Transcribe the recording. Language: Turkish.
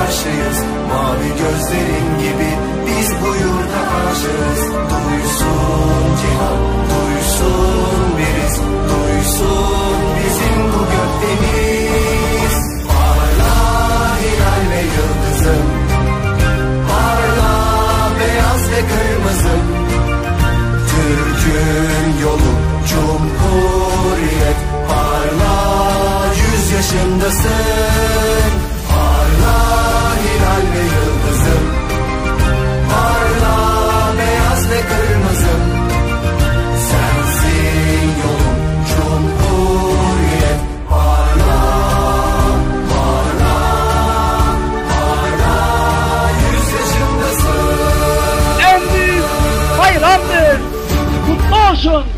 karşıyız. Mavi gözlerin gibi biz bu yurda aşığız. Duysun cihan, duysun biriz, duysun bizim bu gökdeniz. Parla hilal ve yıldızım, parla beyaz ve kırmızım. Türk'ün yolu Cumhuriyet, parla 100 yaşındasın. Parla hilal ve yıldızım, parla beyaz ve kırmızım. Sensin yolum Cumhuriyet, parla, parla, parla 100 yaşındasın. En büyük bayramdır, kutlu olsun.